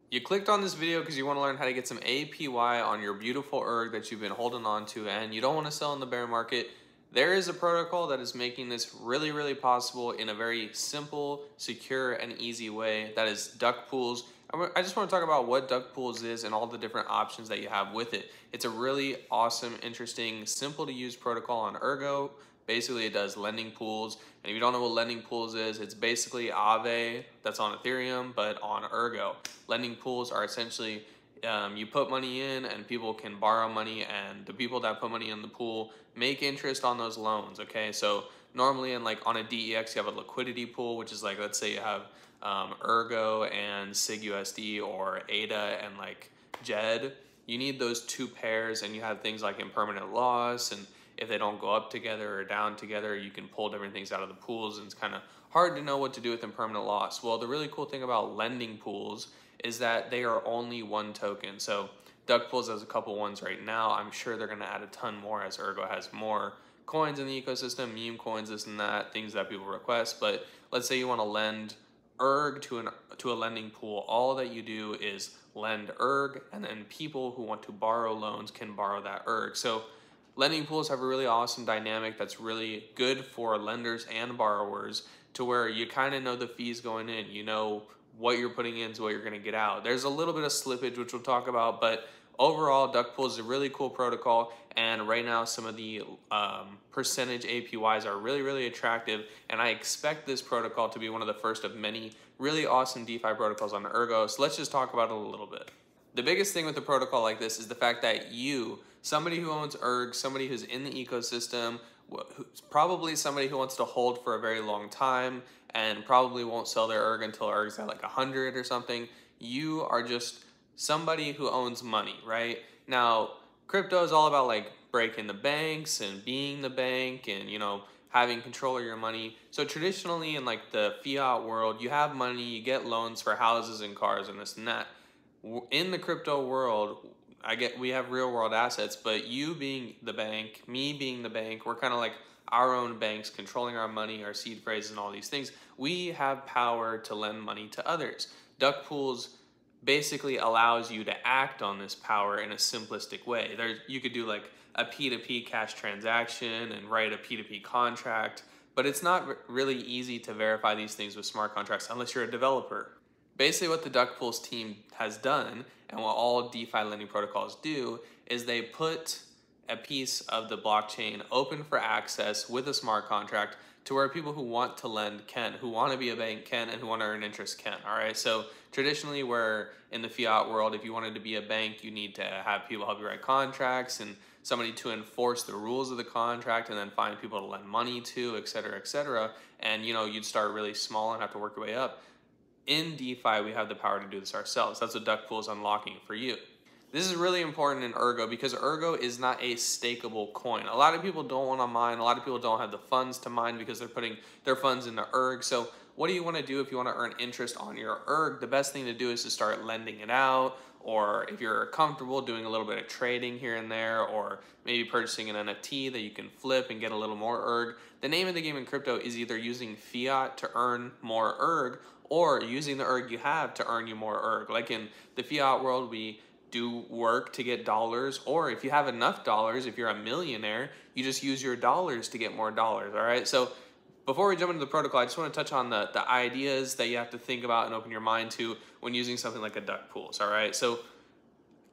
You clicked on this video because you want to learn how to get some APY on your beautiful ERG that you've been holding on to and you don't want to sell in the bear market. There is a protocol that is making this really possible in a very simple, secure, and easy way. That is Duckpools. I just want to talk about what Duckpools is and all the different options that you have with it. It's a really awesome, interesting, simple to use protocol on Ergo. Basically, it does lending pools. And if you don't know what lending pools is, it's basically AAVE that's on Ethereum, but on Ergo. Lending pools are essentially you put money in and people can borrow money, and the people that put money in the pool make interest on those loans. Okay, so normally on a DEX you have a liquidity pool, which is like, let's say you have Ergo and SigUSD or ADA and like JED. You need those two pairs, and you have things like impermanent loss, and if they don't go up together or down together, you can pull different things out of the pools, and it's kind of hard to know what to do with impermanent loss. Well, the really cool thing about lending pools is that they are only one token. So Duckpools has a couple ones right now. I'm sure they're going to add a ton more as Ergo has more coins in the ecosystem, meme coins, this and that, things that people request. But let's say you want to lend ERG to a lending pool. All that you do is lend ERG, and then people who want to borrow loans can borrow that ERG. So lending pools have a really awesome dynamic that's really good for lenders and borrowers, to where you kind of know the fees going in. You know what you're putting in is what you're going to get out. There's a little bit of slippage, which we'll talk about, but overall, Duckpools is a really cool protocol, and right now some of the percentage APYs are really attractive, and I expect this protocol to be one of the first of many really awesome DeFi protocols on Ergo, so let's just talk about it a little bit. The biggest thing with a protocol like this is the fact that you, somebody who owns ERG, somebody who's in the ecosystem, probably somebody who wants to hold for a very long time and probably won't sell their ERG until ERG's at like 100 or something. You are just somebody who owns money, right? Now, crypto is all about like breaking the banks and being the bank and, you know, having control of your money. So traditionally in like the fiat world, you have money, you get loans for houses and cars and this and that. In the crypto world, we have real world assets, but you being the bank, me being the bank, we're kind of like our own banks, controlling our money, our seed phrases, and all these things. We have power to lend money to others. Duckpools basically allows you to act on this power in a simplistic way. You could do like a P2P cash transaction and write a P2P contract, but it's not really easy to verify these things with smart contracts unless you're a developer. Basically what the Duckpools team has done, and what all DeFi lending protocols do, is they put a piece of the blockchain open for access with a smart contract to where people who want to lend can, who want to be a bank can, and who want to earn interest can, all right? So traditionally, where in the fiat world, if you wanted to be a bank, you need to have people help you write contracts and somebody to enforce the rules of the contract and then find people to lend money to, et cetera, and you know, you'd start really small and have to work your way up. In DeFi, we have the power to do this ourselves. That's what Duckpool is unlocking for you. This is really important in Ergo because Ergo is not a stakeable coin. A lot of people don't want to mine. A lot of people don't have the funds to mine because they're putting their funds into ERG. So what do you want to do if you want to earn interest on your ERG? The best thing to do is to start lending it out, or if you're comfortable doing a little bit of trading here and there, or maybe purchasing an NFT that you can flip and get a little more ERG. The name of the game in crypto is either using fiat to earn more ERG or using the ERG you have to earn you more ERG. Like in the fiat world, we do work to get dollars, or if you have enough dollars, if you're a millionaire, you just use your dollars to get more dollars, all right? So before we jump into the protocol, I just want to touch on the ideas that you have to think about and open your mind to when using something like a Duckpools, all right? So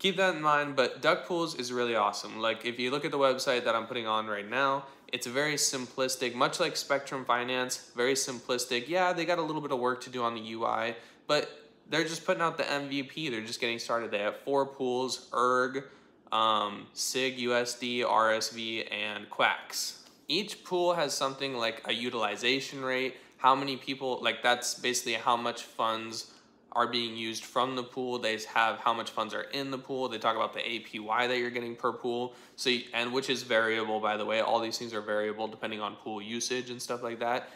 keep that in mind, but Duckpools is really awesome. Like if you look at the website that I'm putting on right now, it's very simplistic, much like Spectrum Finance, very simplistic. Yeah, they got a little bit of work to do on the UI, but they're just putting out the MVP. They're just getting started. They have 4 pools: ERG, SIG, USD, RSV, and Quacks. Each pool has something like a utilization rate, how many people, like that's basically how much funds are being used from the pool. They have how much funds are in the pool. They talk about the APY that you're getting per pool. So, and which is variable, by the way. All these things are variable depending on pool usage and stuff like that.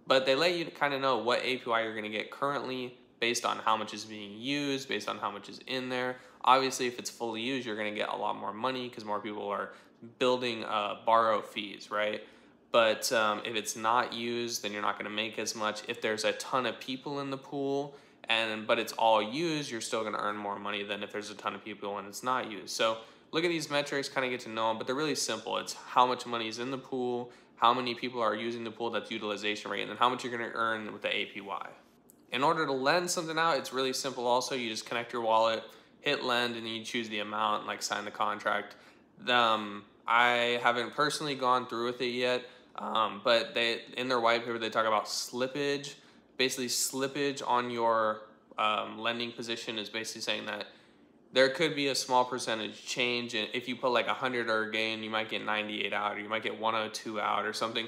But they let you kind of know what APY you're going to get currently based on how much is being used, based on how much is in there. Obviously, if it's fully used, you're going to get a lot more money because more people are building borrow fees, right? But if it's not used, then you're not going to make as much. If there's a ton of people in the pool, but it's all used, you're still going to earn more money than if there's a ton of people and it's not used. So look at these metrics, kind of get to know them, but they're really simple. It's how much money is in the pool, how many people are using the pool, that's utilization rate, and then how much you're going to earn with the APY. In order to lend something out, it's really simple also. You just connect your wallet, hit lend, and you choose the amount and like sign the contract. I haven't personally gone through with it yet, but in their white paper, they talk about slippage. Basically, slippage on your lending position is basically saying that there could be a small percentage change. And if you put like 100 Ergo in, you might get 98 out, or you might get 102 out or something,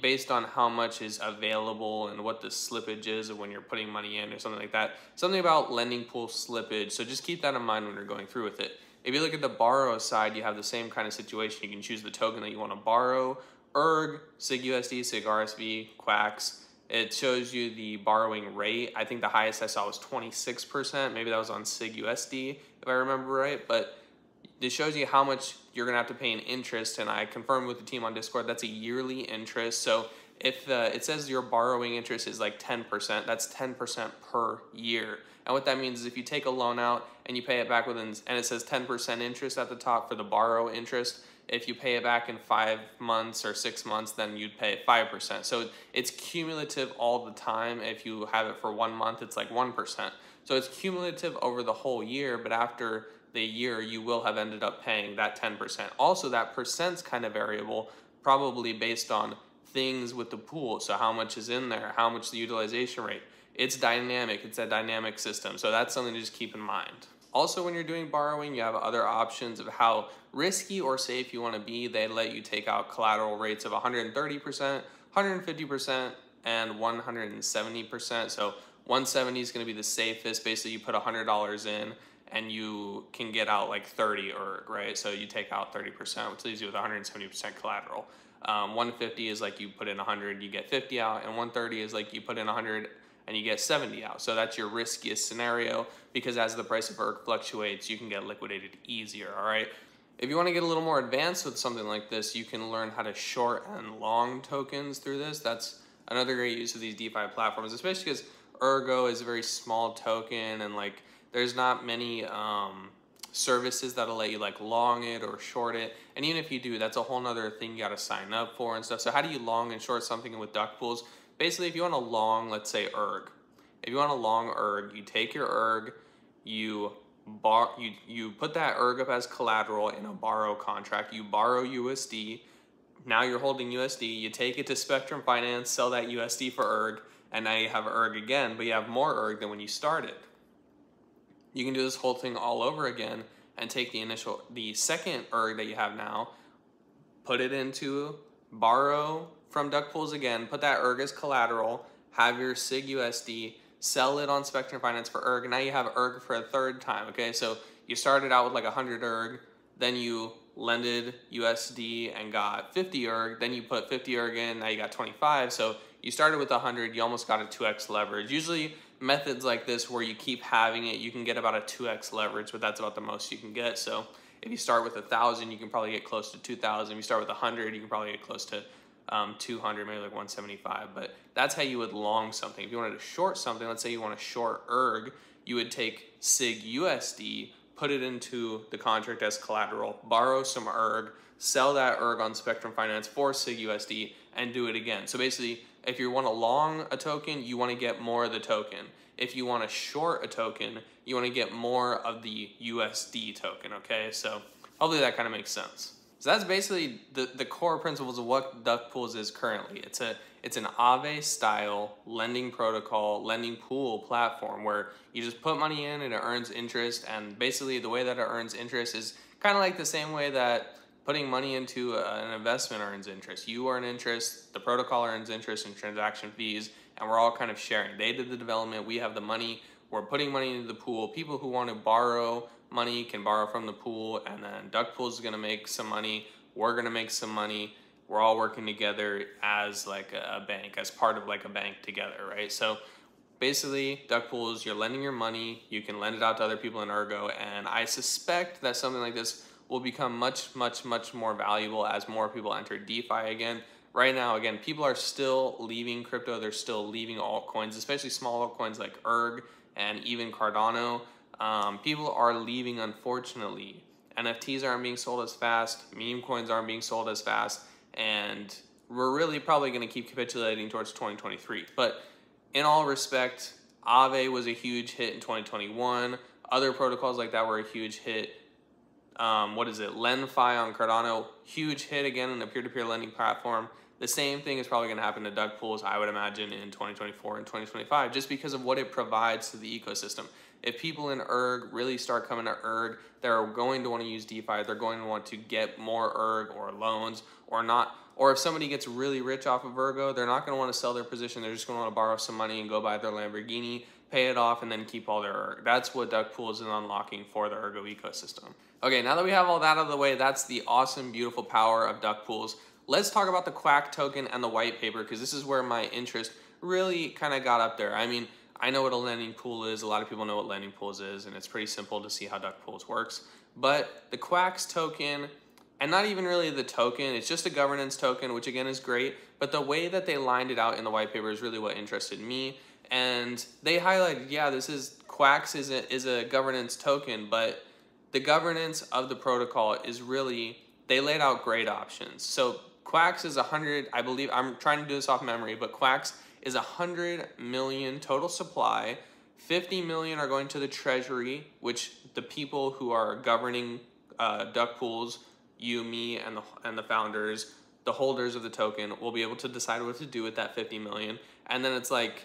based on how much is available and what the slippage is of when you're putting money in or something like that. Something about lending pool slippage. So just keep that in mind when you're going through with it. If you look at the borrow side, you have the same kind of situation. You can choose the token that you want to borrow, Erg, SIG USD, SIG RSV, Quacks. It shows you the borrowing rate. I think the highest I saw was 26%. Maybe that was on SIG USD, if I remember right. But it shows you how much you're going to have to pay in interest. And I confirmed with the team on Discord, that's a yearly interest. So if it says your borrowing interest is like 10%, that's 10% per year. And what that means is if you take a loan out and you pay it back within, and it says 10% interest at the top for the borrow interest, if you pay it back in 5 months or 6 months, then you'd pay 5%. So it's cumulative all the time. If you have it for 1 month, it's like 1%. So it's cumulative over the whole year, but after the year, you will have ended up paying that 10%. Also, that percent's kind of variable, probably based on things with the pool. So how much is in there, how much the utilization rate. It's dynamic, it's a dynamic system. So that's something to just keep in mind. Also, when you're doing borrowing, you have other options of how risky or safe you want to be. They let you take out collateral rates of 130%, 150%, and 170%. So 170 is going to be the safest. Basically, you put $100 in and you can get out like 30 Erg, right? So you take out 30%, which leaves you with 170% collateral. 150 is like you put in 100, you get 50 out, and 130 is like you put in 100 and you get 70 out. So that's your riskiest scenario, because as the price of Erg fluctuates, you can get liquidated easier, all right? If you want to get a little more advanced with something like this, you can learn how to short and long tokens through this. That's another great use of these DeFi platforms, especially because Ergo is a very small token, and like there's not many services that'll let you like long it or short it. And even if you do, that's a whole nother thing you got to sign up for and stuff. So how do you long and short something with Duckpools? Basically, if you want to long, let's say Erg, if you want to long Erg, you take your Erg, you put that Erg up as collateral in a borrow contract. You borrow USD. Now you're holding USD. You take it to Spectrum Finance, sell that USD for Erg, and now you have Erg again, but you have more Erg than when you started. You can do this whole thing all over again and take the second Erg that you have now, put it into borrow from Duckpools again, put that Erg as collateral, have your SIG USD, sell it on Spectrum Finance for Erg. Now you have Erg for a third time, okay? So you started out with like 100 Erg, then you lended USD and got 50 Erg, then you put 50 Erg in, now you got 25. So you started with 100, you almost got a 2x leverage. Usually methods like this where you keep having it, you can get about a 2x leverage, but that's about the most you can get. So if you start with 1,000, you can probably get close to 2,000. If you start with 100, you can probably get close to 200, maybe like 175. But that's how you would long something. If you wanted to short something, let's say you want to short Erg, you would take SIG USD, put it into the contract as collateral, borrow some Erg, sell that Erg on Spectrum Finance for SIG USD, and do it again. So basically, if you want to long a token, you want to get more of the token. If you want to short a token, you want to get more of the USD token, okay? So hopefully that kind of makes sense. So that's basically the core principles of what Duckpools is currently. It's an AAVE style lending protocol, lending pool platform where you just put money in and it earns interest. And basically the way that it earns interest is kind of like the same way that putting money into an investment earns interest. You earn interest, the protocol earns interest and transaction fees, and we're all kind of sharing. They did the development, we have the money, we're putting money into the pool. People who want to borrow money can borrow from the pool, and then Duckpools is going to make some money, we're going to make some money. We're all working together as like a bank, as part of like a bank together, right? So basically, Duckpools, you're lending your money, you can lend it out to other people in Ergo, and I suspect that something like this will become much, much, much more valuable as more people enter DeFi again. Right now, again, people are still leaving crypto, they're still leaving altcoins, especially small altcoins like Erg and even Cardano, people are leaving, unfortunately. NFTs aren't being sold as fast, meme coins aren't being sold as fast, and we're really probably going to keep capitulating towards 2023. But in all respect, AAVE was a huge hit in 2021. Other protocols like that were a huge hit. LenFi on Cardano, huge hit again in the peer-to-peer lending platform. The same thing is probably going to happen to Duckpools, I would imagine, in 2024 and 2025, just because of what it provides to the ecosystem. If people in Erg really start coming to Erg, they're going to want to use DeFi. They're going to want to get more Erg or loans or not. Or if somebody gets really rich off of Ergo, they're not going to want to sell their position. They're just going to want to borrow some money and go buy their Lamborghini, pay it off, and then keep all their Erg. That's what Duckpools is unlocking for the Ergo ecosystem. Okay, now that we have all that out of the way, that's the awesome, beautiful power of Duckpools. Let's talk about the Quack token and the white paper, because this is where my interest really kind of got up there. I mean, I know what a lending pool is. A lot of people know what lending pools is, and it's pretty simple to see how Duckpools works. But the Quacks token, and not even really the token, it's just a governance token, which again is great. But the way that they lined it out in the white paper is really what interested me. And they highlighted, yeah, this is Quacks is a governance token, but the governance of the protocol is really, they laid out great options. So Quacks is 100, I believe, I'm trying to do this off memory, but Quacks is 100 million total supply. 50 million are going to the treasury, which the people who are governing Duckpools, you, me, and the founders, the holders of the token, will be able to decide what to do with that 50 million. And then it's like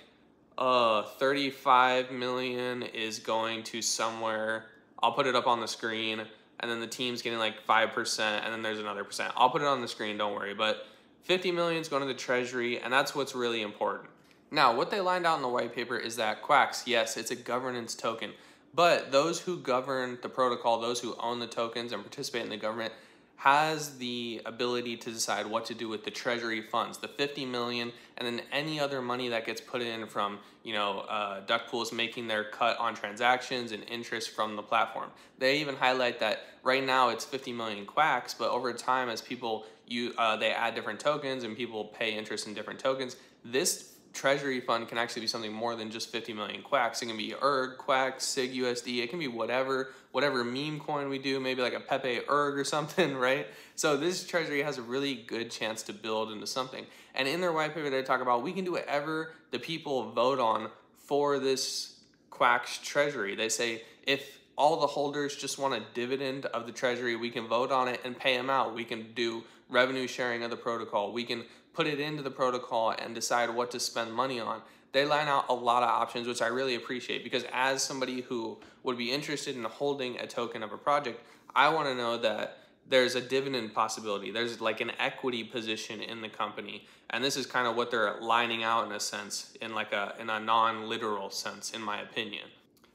35 million is going to somewhere. I'll put it up on the screen, and then the team's getting like 5%, and then there's another percent. I'll put it on the screen, don't worry. But 50 million is going to the treasury, and that's what's really important. Now, what they lined out in the white paper is that Quacks, yes, it's a governance token, but those who govern the protocol, those who own the tokens and participate in the government, has the ability to decide what to do with the treasury funds, the 50 million, and then any other money that gets put in from, Duckpools making their cut on transactions and interest from the platform. They even highlight that right now it's 50 million Quacks, but over time as people, they add different tokens and people pay interest in different tokens, this treasury fund can actually be something more than just 50 million Quacks. It can be Erg, Quack, SIG USD. It can be whatever meme coin we do, maybe like a Pepe Erg or something, right? So this treasury has a really good chance to build into something. And in their white paper, they talk about we can do whatever the people vote on for this Quack's treasury. They say if all the holders just want a dividend of the treasury, we can vote on it and pay them out. We can do revenue sharing of the protocol. We can put it into the protocol and decide what to spend money on. They line out a lot of options, which I really appreciate, because as somebody who would be interested in holding a token of a project, I want to know that there's a dividend possibility. There's like an equity position in the company. And this is kind of what they're lining out in a sense, in a non-literal sense, in my opinion.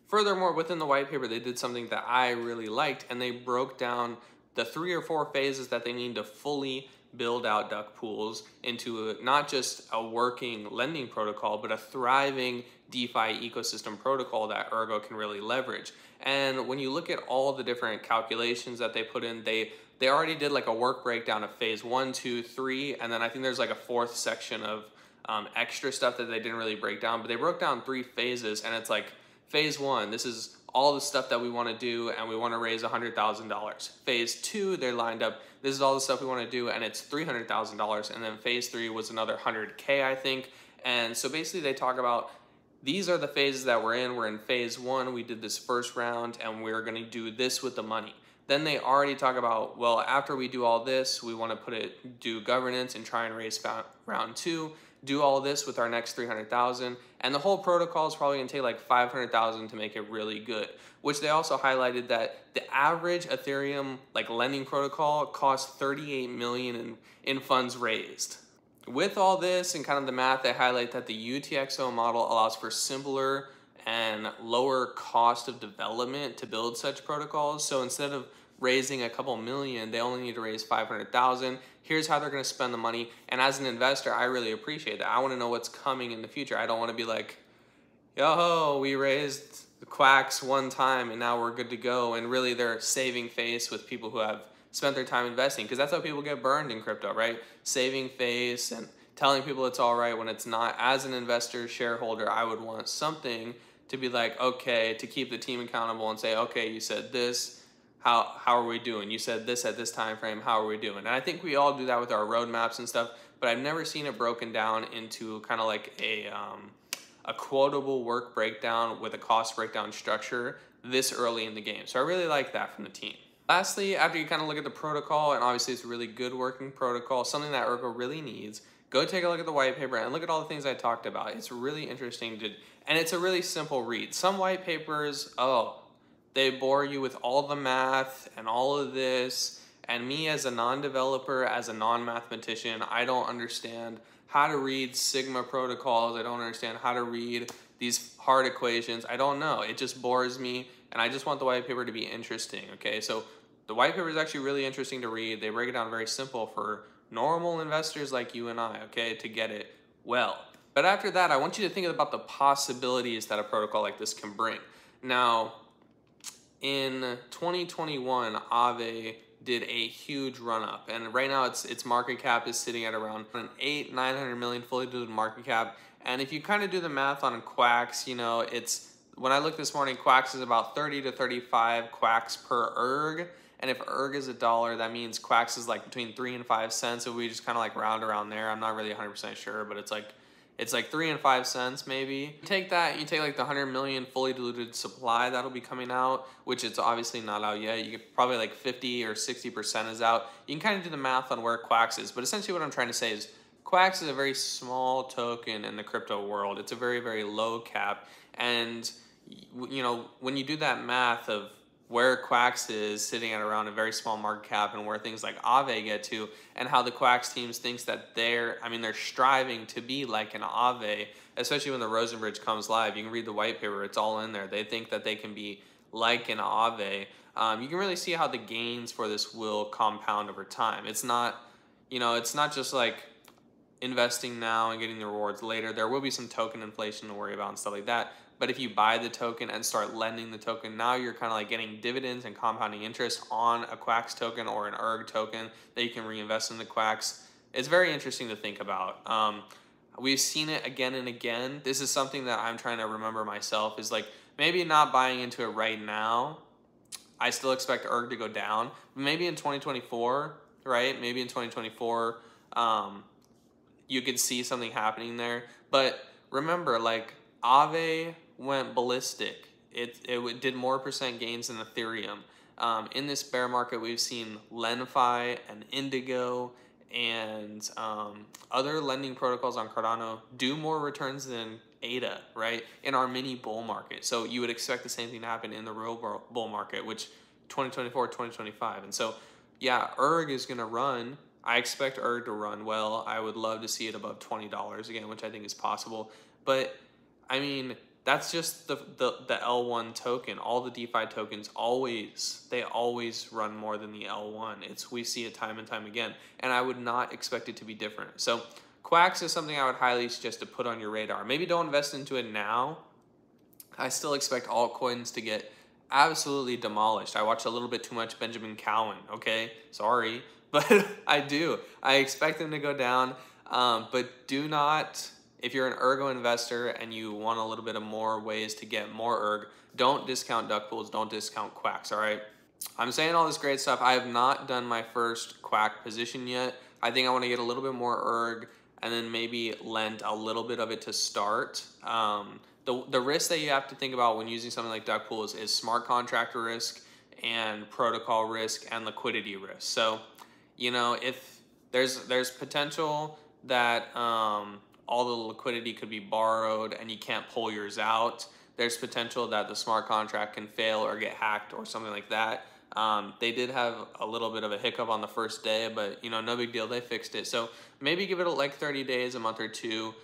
Furthermore, within the white paper, they did something that I really liked, and they broke down the 3 or 4 phases that they need to fully build out Duckpools into not just a working lending protocol, but a thriving DeFi ecosystem protocol that Ergo can really leverage. And when you look at all the different calculations that they put in, they already did like a work breakdown of phase 1, 2, 3, and then I think there's like a 4th section of extra stuff that they didn't really break down, but they broke down 3 phases, and it's like phase 1, this is all the stuff that we want to do, and we want to raise $100,000. Phase 2, they're lined up, this is all the stuff we want to do, and it's $300,000. And then phase 3 was another 100K, I think. And so basically they talk about, these are the phases that we're in. We're in phase 1, we did this first round, and we're going to do this with the money. Then they already talk about, well, after we do all this, we want to do governance and try and raise round 2. Do all this with our next 300,000, and the whole protocol is probably going to take like 500,000 to make it really good. Which they also highlighted that the average Ethereum like lending protocol costs 38 million in funds raised. With all this and kind of the math, they highlight that the UTXO model allows for simpler and lower cost of development to build such protocols. So instead of raising a couple million, they only need to raise 500,000. Here's how they're going to spend the money. And as an investor, I really appreciate that. I want to know what's coming in the future. I don't want to be like, yo, we raised the Quacks one time and now we're good to go. And really they're saving face with people who have spent their time investing, because that's how people get burned in crypto, right? Saving face and telling people it's all right when it's not. As an investor, shareholder, I would want something to be like, okay, to keep the team accountable and say, okay, you said this, how are we doing? You said this at this time frame, how are we doing? And I think we all do that with our roadmaps and stuff, but I've never seen it broken down into kind of like a quotable work breakdown with a cost breakdown structure this early in the game. So I really like that from the team. Lastly, after you kind of look at the protocol, and obviously it's a really good working protocol, something that Ergo really needs, go take a look at the white paper and look at all the things I talked about. It's really interesting and it's a really simple read. Some white papers, oh, they bore you with all the math and all of this, and me as a non-developer, as a non-mathematician, I don't understand how to read Sigma protocols. I don't understand how to read these hard equations. I don't know. It just bores me, and I just want the white paper to be interesting, okay? So the white paper is actually really interesting to read. They break it down very simple for normal investors like you and I, okay, to get it well. But after that, I want you to think about the possibilities that a protocol like this can bring. Now, in 2021, AAVE did a huge run up, and right now its market cap is sitting at around an 900 million fully diluted market cap. And if you kind of do the math on quacks, you know, when I looked this morning, quacks is about 30 to 35 quacks per erg. And if erg is $1, that means quacks is like between 3 and 5 cents. So we just kind of like round around there. I'm not really 100% sure, but it's like 3 and 5 cents maybe. You take that, you take like the 100 million fully diluted supply that'll be coming out, which it's obviously not out yet. You could probably like 50 or 60% is out. You can kind of do the math on where quacks is, but essentially what I'm trying to say is quacks is a very small token in the crypto world. It's a very, very low cap. And you know, when you do that math of where quacks is sitting at around a very small market cap and where things like AAVE get to, and how the quacks teams thinks that they're striving to be like an AAVE, especially when the Rosenbridge comes live. You can read the white paper, it's all in there. They think that they can be like an AAVE. You can really see how the gains for this will compound over time. It's not, you know, it's not just like investing now and getting the rewards later. There will be some token inflation to worry about and stuff like that. But if you buy the token and start lending the token, now you're kind of like getting dividends and compounding interest on a quacks token or an erg token that you can reinvest in the quacks. It's very interesting to think about. We've seen it again and again. This is something that I'm trying to remember myself, is like maybe not buying into it right now. I still expect erg to go down. But maybe in 2024, right? Maybe in 2024, you could see something happening there. But remember, like, AAVE went ballistic. It did more percent gains than Ethereum. In this bear market, we've seen LenFi and Indigo and other lending protocols on Cardano do more returns than ADA, right, in our mini bull market. So you would expect the same thing to happen in the real bull market, which 2024, 2025. And so, yeah, erg is going to run. I expect erg to run well. I would love to see it above $20 again, which I think is possible. But I mean, that's just the L1 token. All the DeFi tokens they always run more than the L1. We see it time and time again, and I would not expect it to be different. So quacks is something I would highly suggest to put on your radar. Maybe don't invest into it now. I still expect altcoins to get absolutely demolished. I watch a little bit too much Benjamin Cowan, okay? Sorry, but I do. I expect them to go down, but do not... If you're an Ergo investor and you want a little bit of more ways to get more erg, don't discount Duckpools, don't discount quacks, all right? I'm saying all this great stuff. I have not done my first quack position yet. I think I want to get a little bit more erg and then maybe lend a little bit of it to start. The risk that you have to think about when using something like Duckpools is smart contract risk and protocol risk and liquidity risk. So, you know, if there's potential that... all the liquidity could be borrowed and you can't pull yours out. There's potential that the smart contract can fail or get hacked or something like that. They did have a little bit of a hiccup on the first day, but you know, no big deal, they fixed it. So maybe give it like 30 days, a month or two.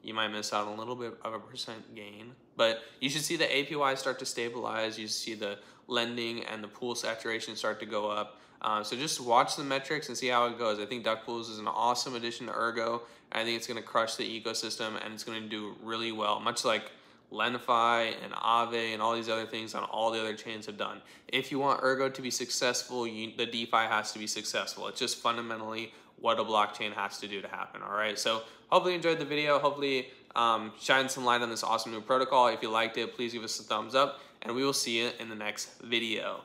You might miss out on a little bit of a percent gain, but you should see the APY start to stabilize. You see the lending and the pool saturation start to go up. So just watch the metrics and see how it goes. I think Duckpools is an awesome addition to Ergo. I think it's going to crush the ecosystem and it's going to do really well, much like LenFi and AAVE and all these other things on all the other chains have done. If you want Ergo to be successful, the DeFi has to be successful. It's just fundamentally what a blockchain has to do to happen, all right? So hopefully you enjoyed the video. Hopefully shine some light on this awesome new protocol. If you liked it, please give us a thumbs up, and we will see you in the next video.